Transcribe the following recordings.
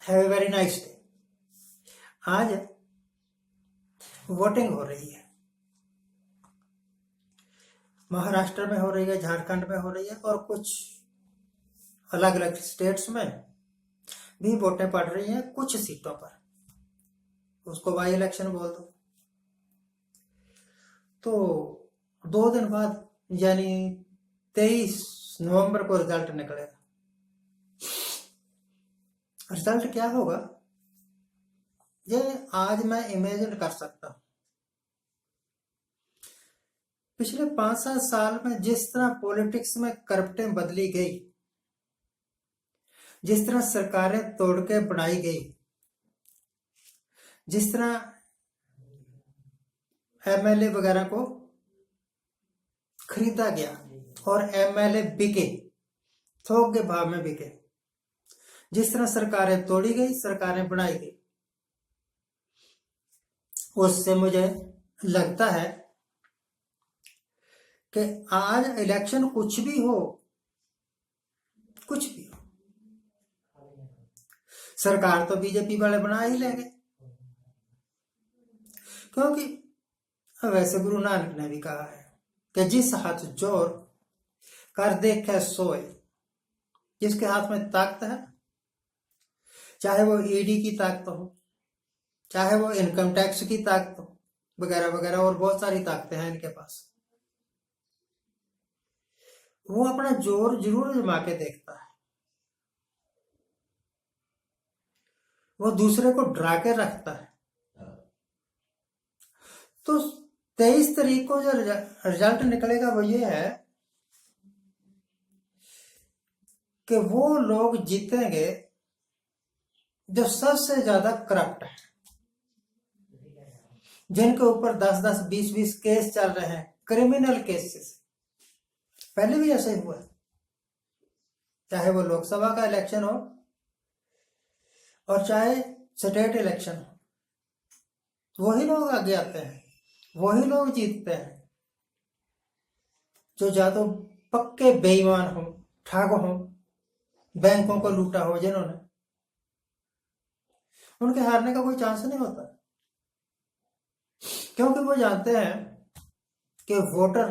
Have a very nice day. आज voting हो रही है, महाराष्ट्र में हो रही है, झारखंड में हो रही है और कुछ अलग अलग स्टेट्स में भी वोटें पड़ रही हैं कुछ सीटों पर। उसको बाई इलेक्शन बोल दो। तो 2 दिन बाद यानी 23 नवंबर को रिजल्ट निकलेगा। रिजल्ट क्या होगा ये आज मैं इमेजिन कर सकता हूं। पिछले 5-7 साल में जिस तरह पॉलिटिक्स में करप्टें बदली गई, जिस तरह सरकारें तोड़ के बनाई गई, जिस तरह एमएलए वगैरह को खरीदा गया और एमएलए बिके, थोक के भाव में बिके, जिस तरह सरकारें तोड़ी गई, सरकारें बनाई गई, उससे मुझे लगता है कि आज इलेक्शन कुछ भी हो, सरकार तो बीजेपी वाले बना ही लेंगे। क्योंकि वैसे गुरु नानक ने भी कहा है कि जिस हाथ जोर कर देखे सोए। जिसके हाथ में ताकत है, चाहे वो ईडी की ताकत हो, चाहे वो इनकम टैक्स की ताकत हो, वगैरह वगैरह, और बहुत सारी ताकतें हैं इनके पास, वो अपना जोर जरूर जमा के देखता है। वो दूसरे को डरा के रखता है। तो 23 तारीख को जो रिजल्ट निकलेगा वो ये है कि वो लोग जीतेंगे जो सबसे ज्यादा करप्ट है, जिनके ऊपर 10-10, 20-20 केस चल रहे हैं, क्रिमिनल केसेस। पहले भी ऐसा ही हुआ, चाहे वो लोकसभा का इलेक्शन हो और चाहे स्टेट इलेक्शन हो। वही लोग आगे आते हैं, वही लोग जीतते हैं जो या तो पक्के बेईमान हो, ठग हो, बैंकों को लूटा हो जिन्होंने। उनके हारने का कोई चांस नहीं होता, क्योंकि वो जानते हैं कि वोटर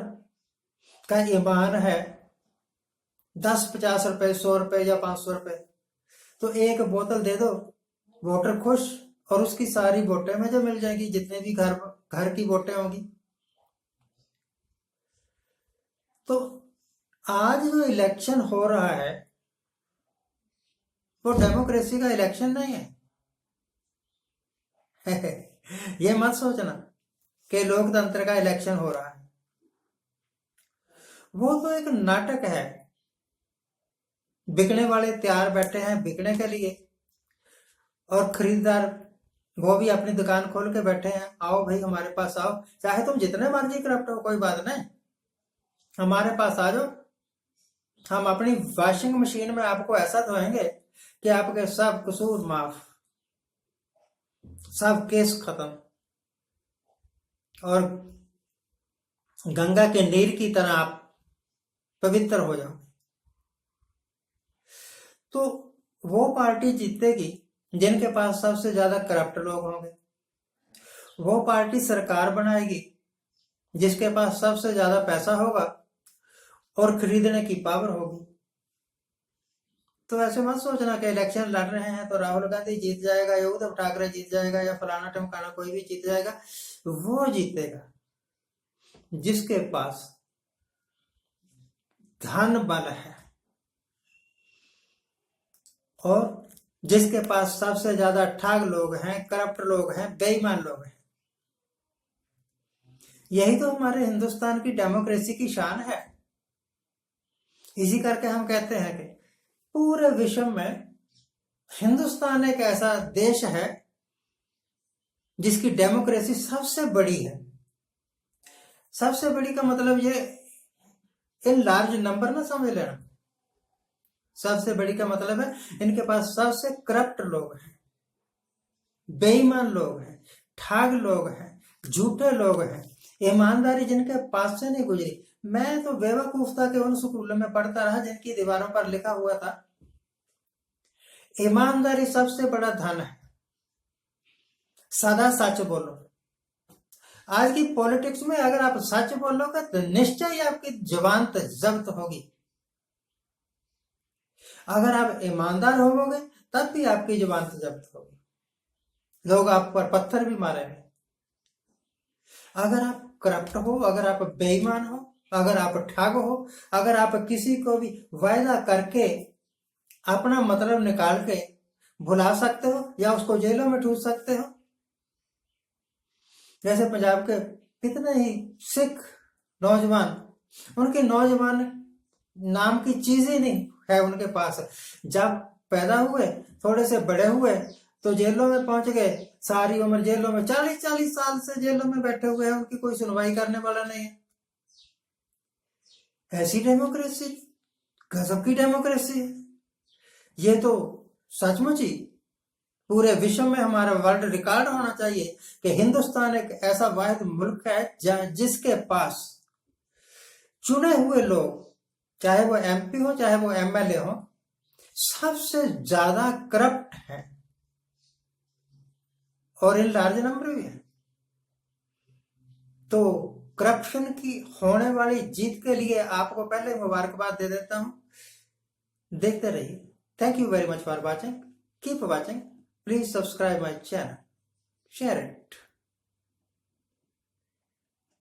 का ईमान है 10-50 रुपए, 100 रुपए या 500 रुपए। तो एक बोतल दे दो, वोटर खुश, और उसकी सारी वोटें में जो मिल जाएगी, जितने भी घर की वोटें होंगी। तो आज जो इलेक्शन हो रहा है वो डेमोक्रेसी का इलेक्शन नहीं है। ये मत सोचना कि लोकतंत्र का इलेक्शन हो रहा है। वो तो एक नाटक है। बिकने वाले तैयार बैठे हैं बिकने के लिए, और खरीदार वो भी अपनी दुकान खोल के बैठे हैं, आओ भाई हमारे पास आओ, चाहे तुम जितने मर्जी करप्ट हो, कोई बात नहीं, हमारे पास आ जाओ, हम अपनी वॉशिंग मशीन में आपको ऐसा धोएंगे कि आपके सब कसूर माफ, सब केस खत्म, और गंगा के नीर की तरह आप पवित्र हो जाओ। तो वो पार्टी जीतेगी जिनके पास सबसे ज्यादा करप्ट लोग होंगे। वो पार्टी सरकार बनाएगी जिसके पास सबसे ज्यादा पैसा होगा और खरीदने की पावर होगी। तो ऐसे मत सोचना कि इलेक्शन लड़ रहे हैं तो राहुल गांधी जीत जाएगा या उद्धव ठाकरे जीत जाएगा या फलाना टमकाना कोई भी जीत जाएगा। वो जीतेगा जिसके पास धन बल है और जिसके पास सबसे ज्यादा ठग लोग हैं, करप्ट लोग हैं, बेईमान लोग हैं। यही तो हमारे हिंदुस्तान की डेमोक्रेसी की शान है। इसी करके हम कहते हैं कि पूरे विश्व में हिंदुस्तान एक ऐसा देश है जिसकी डेमोक्रेसी सबसे बड़ी है। सबसे बड़ी का मतलब ये इन लार्ज नंबर ना समझ लेना। सबसे बड़ी का मतलब है इनके पास सबसे करप्ट लोग हैं, बेईमान लोग हैं, ठग लोग हैं, झूठे लोग हैं, ईमानदारी जिनके पास से नहीं गुजरी। मैं तो बेवकूफ था कि उन स्कूलों में पढ़ता रहा जिनकी दीवारों पर लिखा हुआ था ईमानदारी सबसे बड़ा धन है। सदा सच बोलो। आज की पॉलिटिक्स में अगर आप सच बोलोगे तो निश्चय ही आपकी जुबान तो जब्त होगी। अगर आप ईमानदार होवोगे तब भी आपकी जुबान तो जब्त होगी, लोग आप पर पत्थर भी मारेंगे। अगर आप करप्ट हो, अगर आप बेईमान हो, अगर आप ठग हो, अगर आप किसी को भी वायदा करके अपना मतलब निकाल के भुला सकते हो या उसको जेलों में ठूस सकते हो, जैसे पंजाब के कितने ही सिख नौजवान, उनके नौजवान नाम की चीज ही नहीं है उनके पास। जब पैदा हुए, थोड़े से बड़े हुए तो जेलों में पहुंच गए, सारी उम्र जेलों में, 40-40 साल से जेलों में बैठे हुए हैं, उनकी कोई सुनवाई करने वाला नहीं है। ऐसी डेमोक्रेसी, गजब की डेमोक्रेसी है ये तो। सचमुच ही पूरे विश्व में हमारा वर्ल्ड रिकॉर्ड होना चाहिए कि हिंदुस्तान एक ऐसा वाहिद मुल्क है जिसके पास चुने हुए लोग, चाहे वो एमपी हो चाहे वो एमएलए हो, सबसे ज्यादा करप्ट है और इन लार्ज नंबर भी है। तो करप्शन की होने वाली जीत के लिए आपको पहले मुबारकबाद दे देता हूं। देखते रहिए। Thank you very much for watching. Keep watching. Please subscribe my channel, share it.